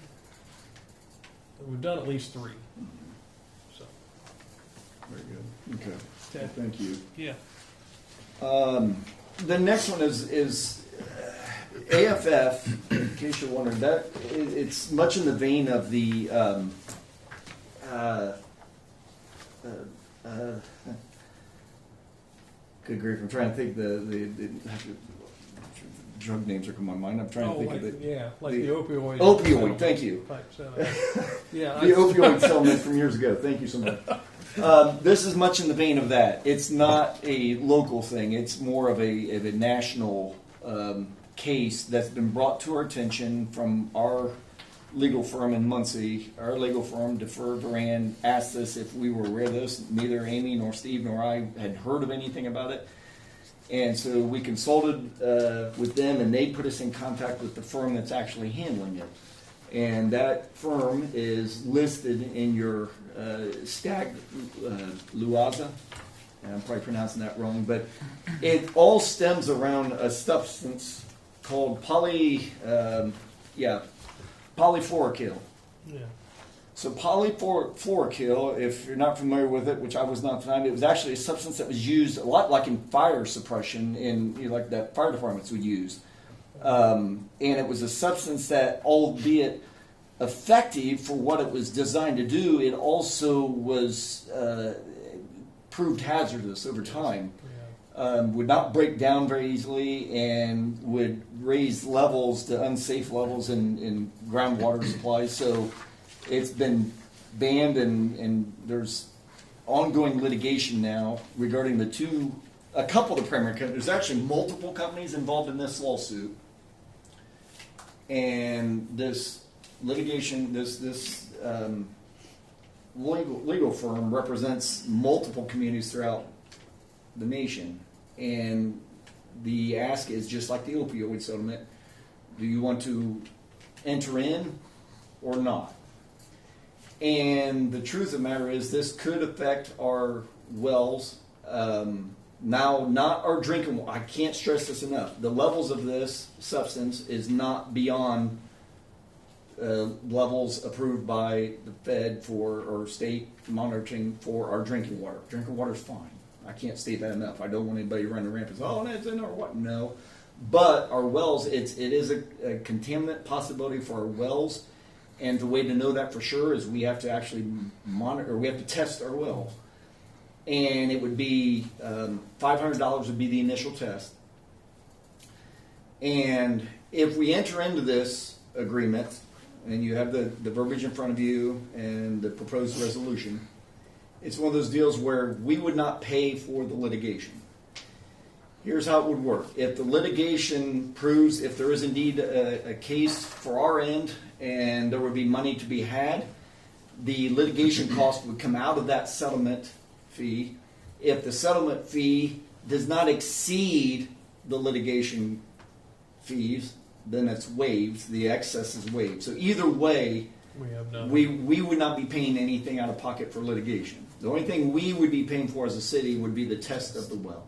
We've done at least 3. So Very good. Okay. Okay. Well, thank you. yeah, The next one is AFF. In case you're wondering, it's much in the vein of the good grief! I'm trying to think the drug names are coming to my mind. I'm trying to think of it. like the the opioid. Opioid. settlement Thank you. type setup. Yeah, The opioid settlement from years ago. Thank you so much. This is much in the vein of that. It's not a local thing. It's more of a national case that's been brought to our attention from our legal firm in Muncie. Our legal firm, Deferred Duran, asked us if we were aware of this. Neither Amy nor Steve nor I had heard of anything about it. And so we consulted with them, and they put us in contact with the firm that's actually handling it. And that firm is listed in your Stag Luaza. And I'm probably pronouncing that wrong, but it all stems around a substance called polyfluoroalkyl. Yeah. So polyfluoroalkyl, if you're not familiar with it, which I was not at the time, it was actually a substance that was used a lot like in fire suppression, like that fire departments would use. And it was a substance that, albeit effective for what it was designed to do, it also was proved hazardous over time. Would not break down very easily and would raise levels to unsafe levels in groundwater supplies. So it's been banned, and there's ongoing litigation now regarding a couple of the primary companies. There's actually multiple companies involved in this lawsuit. And this litigation, this legal firm represents multiple communities throughout the nation. And the ask is just like the opioid settlement. Do you want to enter in or not? And the truth of the matter is this could affect our wells. Now, not our drinking water. I can't stress this enough. The levels of this substance is not beyond levels approved by the Fed or state monitoring for our drinking water. Drinking water is fine. I can't state that enough. I don't want anybody running rampant. Oh, that's in our what? No. But our wells, it is a contaminant possibility for our wells. And the way to know that for sure is we have to actually monitor, we have to test our wells. And it would be $500 would be the initial test. And if we enter into this agreement, and you have the verbiage in front of you and the proposed resolution, it's one of those deals where we would not pay for the litigation. Here's how it would work. If the litigation proves, if there is indeed a case for our end and there would be money to be had, the litigation cost would come out of that settlement fee. If the settlement fee does not exceed the litigation fees, then it's waived. The excess is waived. So either way, We have nothing. we would not be paying anything out of pocket for litigation. The only thing we would be paying for as a city would be the test of the well.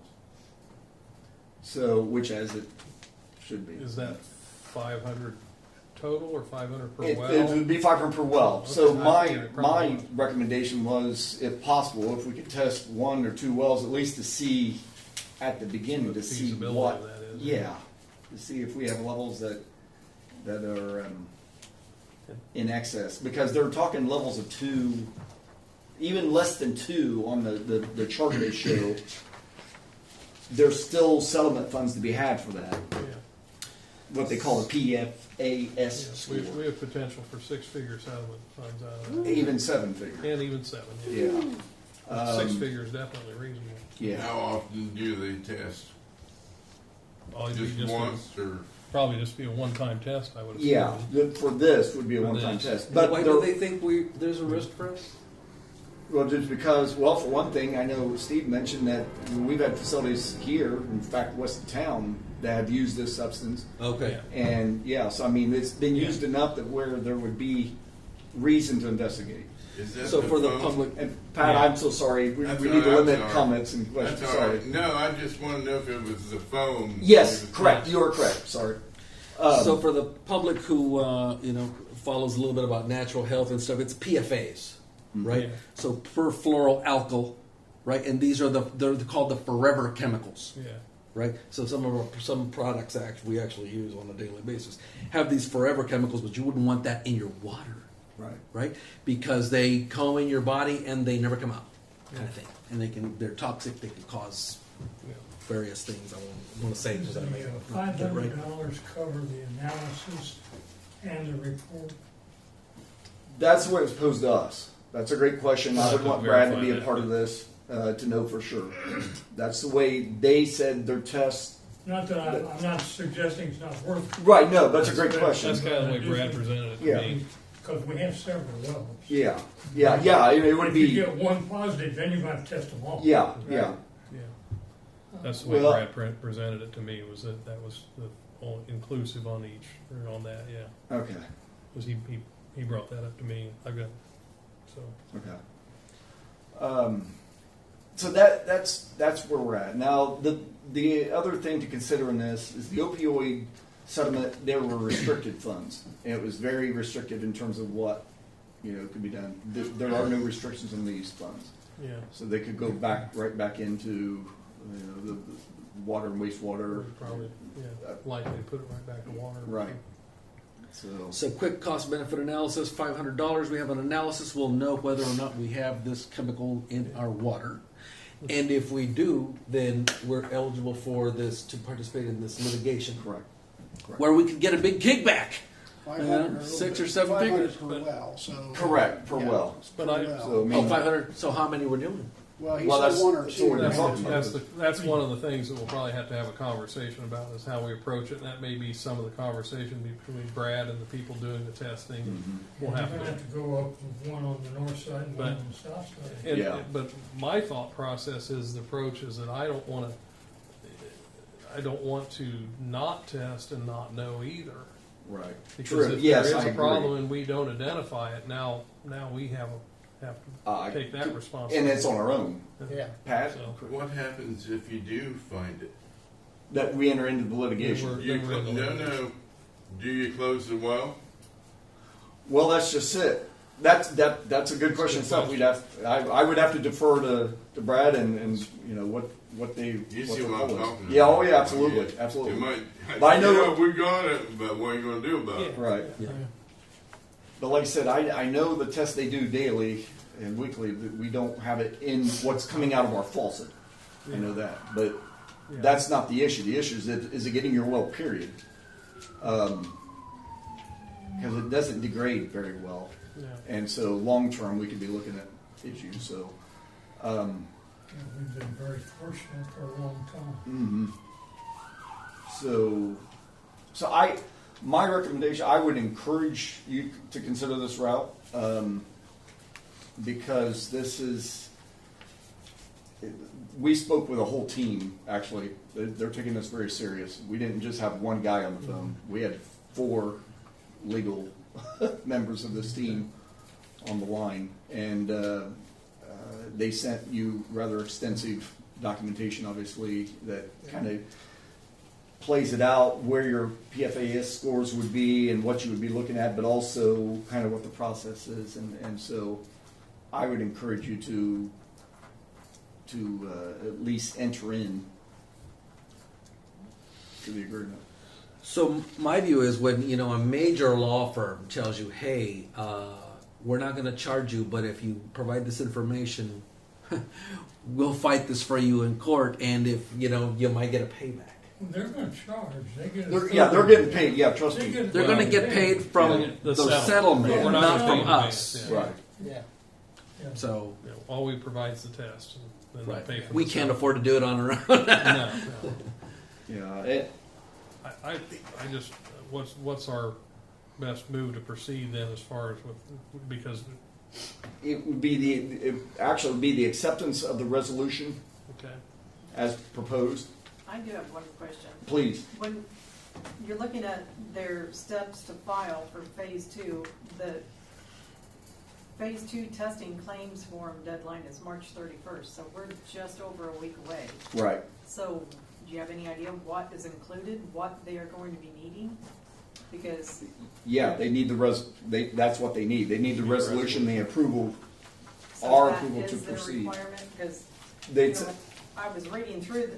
So, which as it should be. Is that 500 total or 500 per It well? would be 500 per well. Okay, So I figured it probably my was. recommendation was, if possible, if we could test 1 or 2 wells, at least to see at the beginning, What to the see feasibility what, of that is. yeah, to see if we have levels that are in excess, because they're talking levels of 2, even less than 2 on the chart they show. There's still settlement funds to be had for that. Yeah. What they call the PFAS Yes, score. we have potential for 6-figure settlement funds out of that. Even 7 figure. And even 7. Yeah. 6 figures definitely reasonable. Yeah. How often do they test? Always Just be once or? probably just be a one-time test, I would assume. Yeah. For this would be a For one-time this. test. But But why there- do they think there's a risk for us? well, just because, well, for one thing, I know Steve mentioned that we've had facilities here, in fact, west of town, that have used this substance. Okay. And yeah, so I mean, it's been used enough that where there would be reason to investigate. Is that So for the phone? public, And Pat, Yeah. I'm so sorry. We That's need all to right, I'm limit sorry. comments and questions. That's all Sorry. right. No, I just want to know if it was the phone. Yes, It was- correct. You are correct. Sorry. so for the public who follows a little bit about natural health and stuff, it's PFAS, right? Yeah. So perfluoroalkyl, right? And these are they're called the forever chemicals, Yeah. right? So some products we actually use on a daily basis have these forever chemicals, but you wouldn't want that in your water, Right. right? Because they go in your body and they never come out, kind of thing. And they're toxic. They can cause Yeah. various things. I won't want to say because I may not $500 get it right. cover the analysis and the report. That's the way it was posed to us. That's a great question. I I'll would have to want Brad to be a verify part of this to know for sure. That's the way they said their test. Not that I'm not suggesting it's not worth it, Right. No, that's a great question. That's kind of the way Brad presented it to Yeah. me. because we have several wells. Yeah. It would If you be. get one positive, then you're gonna test them all. Yeah. Yeah. That's the way Well- Brad presented it to me, was that was the all inclusive on each, or on that, yeah. Okay. Because he brought that up to me. I've got, so. Okay. So that's where we're at now. The other thing to consider in this is the opioid settlement. There were restricted funds, and it was very restricted in terms of what could be done. There are no restrictions on these funds, Yeah. so they could go right back into the water and wastewater. Probably, yeah, likely to put it right back to water. Right. So quick cost benefit analysis, $500. We have an analysis. We'll know whether or not we have this chemical in our water. And if we do, then we're eligible for this to participate in this litigation, Correct. where we could get a big kickback. 500 6 or 7 500 figures. per well, so. Correct, per Yeah, well. But per I- well. So, I mean, Oh, 500. So how many we're doing? Well, he Well, said that's- one or that's two. what we're That's, talking about. that's one of the things that we'll probably have to have a conversation about is how we approach it. And that may be some of the conversation between Brad and the people doing the testing. We'll We're have gonna to. have to go up with one on the north side and one on the south side. And, Yeah. But my thought process is the approach is that I don't want to not test and not know either. right. Because True. if Yes, there I is a agree. problem and we don't identify it, now we have to take that responsibility. And it's on our own. Yeah. Pat, So- What happens if you do find it? that we enter into the litigation. We're- You then we're in the no, litigation. no. Do you close the well? Well, that's just it. That's a good question. Stuff we'd have. I would have to defer to Brad and you know what they. You what see their what I'm goal is. talking about? Yeah. Oh yeah. Absolutely. It Absolutely. might. But I know- we got it, but what are you going to do about it? Right. Yeah. But like I said, I know the tests they do daily and weekly. That we don't have it in what's coming out of our faucet. I know that, but Yeah. that's not the issue. The issue is it getting your well. Period. Because it doesn't degrade very well. Yeah. And so long term, we could be looking at issues. So, Yeah, we've been very fortunate for a long time. my recommendation, I would encourage you to consider this route because this is. We spoke with a whole team. Actually, they're taking this very serious. We didn't just have one guy on the phone. We had 4 legal members of this team on the line, and they sent you rather extensive documentation, obviously, that kind of plays it out where your PFAS scores would be and what you would be looking at, but also kind of what the process is. And so I would encourage you to at least enter in to the agreement. So my view is when a major law firm tells you, "Hey, we're not going to charge you, but if you provide this information, we'll fight this for you in court, and if you might get a payback." They're gonna charge, they get a. They're getting paid. Yeah, trust They me. get- They're going to get paid from Yeah. the The settlement, settlement. We're not not from paying us. Yeah. Right. Yeah. Yeah. So All we provides the test, and then right. they pay for we the can't setup. afford to do it on our own. No. Yeah. I just what's our best move to proceed then as far as because It would be it actually would be the acceptance of the resolution okay. as proposed. I do have one question. Please. When you're looking at their steps to file for phase 2, the phase 2 testing claims form deadline is March 31st, so we're just over a week away. Right. So do you have any idea what is included, what they are going to be needing? Because Yeah, they need that's what they need. They need the resolution, the approval, so our that approval to is their proceed. requirement, because They, I was reading through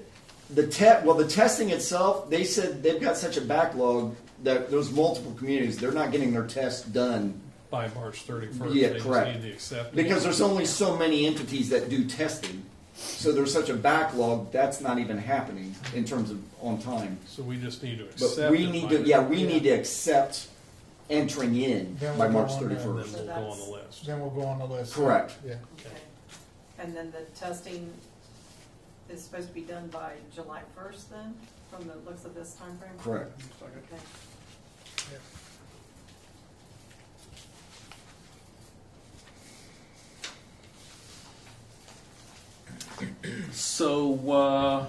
the testing itself, they said they've got such a backlog that there's multiple communities. They're not getting their tests done By March 31st, Yeah, they correct. just need the acceptance. because there's only so many entities that do testing. So there's such a backlog that's not even happening in terms of on time. So we just need to accept But we it need by to, the- yeah, we need to accept entering in Then by we'll March go on there. and 31st. then we'll go on the list. Then we'll go on the list. Correct. Yeah. Okay. And then the testing is supposed to be done by July 1st then, from the looks of this timeframe? Correct. Okay. So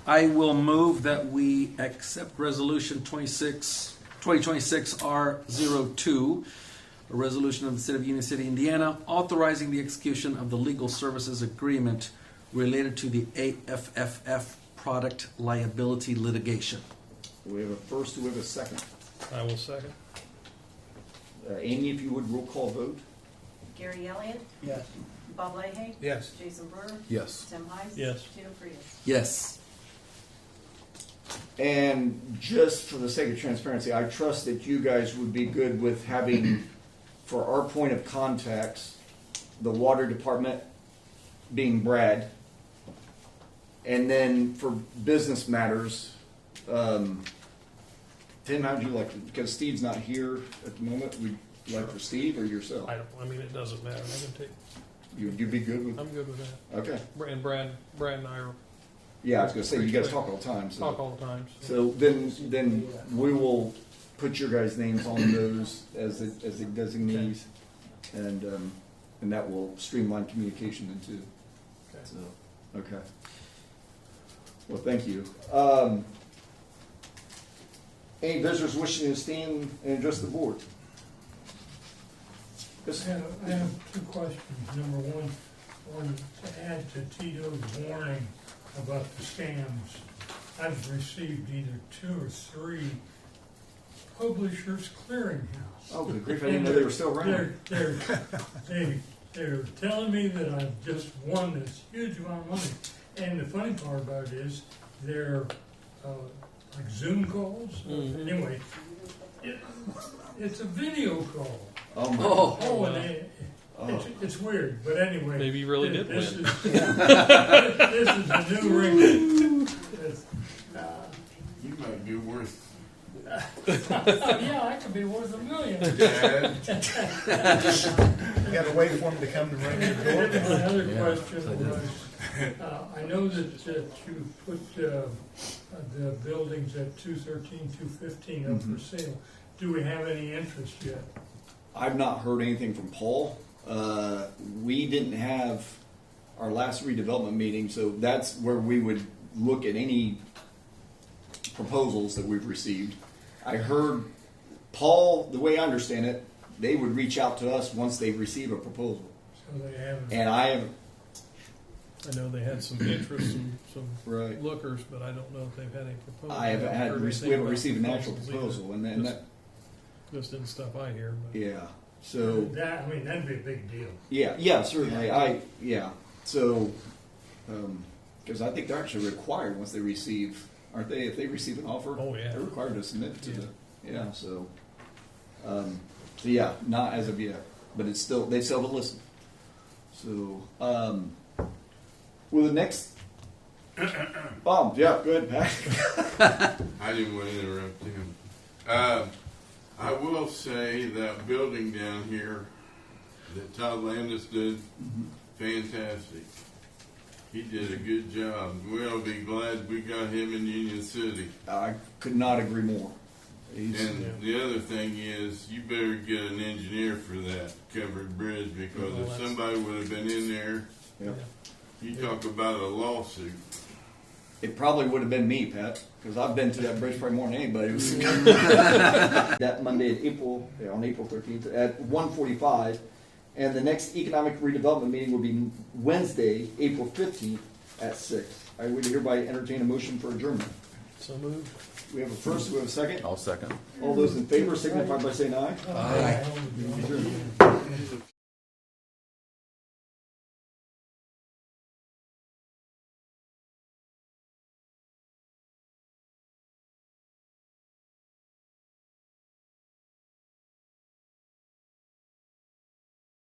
I will move that we accept Resolution 2026 R02, a resolution of the City of Union City, Indiana, authorizing the execution of the legal services agreement related to the AFFF product liability litigation. We have a first, we have a second. I will second. Amy, if you would, roll call vote. Gary Elliott, Yes. Bob Leahy, Yes. Jason Brewer, Yes. Tim Heiss. Yes. Gino Frias. Yes. And just for the sake of transparency, I trust that you guys would be good with having, for our point of contacts, the water department being Brad, and then for business matters, town Tim, how'd you like to, because Steve's not here at the moment, would you like for Steve or yourself? I mean, it doesn't matter. I can take. You'd be good with? I'm good with that. Okay. And Brad and I are Yeah, I was gonna say, you guys talk all the time, so. talk all the time. So then we will put your guys' names on those as the designees, and that will streamline communication then too. Okay. So, okay. Well, thank you. Any visitors wishing to stand and address the board? I have two questions. Number one, I wanted to add to Tito's warning about the scams. I've received either 2 or 3 Publishers Clearinghouse. Oh, good grief, I didn't know they were still around. They're telling me that I've just won this huge amount of money. And the funny part about it is, they're like Zoom calls. Anyway, it's a video call. Oh, my. Oh, and it's weird, but anyway. Maybe you really did this win. Is, this is the new ring. You might be worth. Yeah, I could be worth $1 million. Dad. You gotta wait for them to come to ring your door. My other question was, I know that you put the buildings at 213, 215 up for sale. Do we have any interest yet? I've not heard anything from Paul. We didn't have our last redevelopment meeting, so that's where we would look at any proposals that we've received. I heard Paul, the way I understand it, they would reach out to us once they receive a proposal. So they haven't. And I have, I know they had some interest, some right. lookers, but I don't know if they've had any proposals. I haven't had, heard we anything haven't about received an actual proposals either. proposal, and then that, Just in stuff I hear. But. yeah. So That, I mean, that'd be a big deal. yeah, certainly. So because I think they're actually required once they receive, aren't they? If they receive an offer, Oh, yeah. they're required to submit it to Yeah. the So yeah, not as of yet, but it's still they still have a listen. So well, the next. Yeah, go ahead, Pat. I didn't want to interrupt him. I will say that building down here that Todd Landis did, fantastic. He did a good job. We'll be glad we got him in Union City. I could not agree more. And the other thing is, you better get an engineer for that covered bridge, because Well, if that's- somebody would have been in there, Yep. you talk about a lawsuit. It probably would have been me, Pat, because I've been to that bridge probably more than anybody. That Monday on April 13th at 1:45, and the next economic redevelopment meeting will be Wednesday, April 15th at 6. I would hereby entertain a motion for adjournment. So moved. We have a first, we have a second. I'll second. All those in favor signify by saying aye. Aye.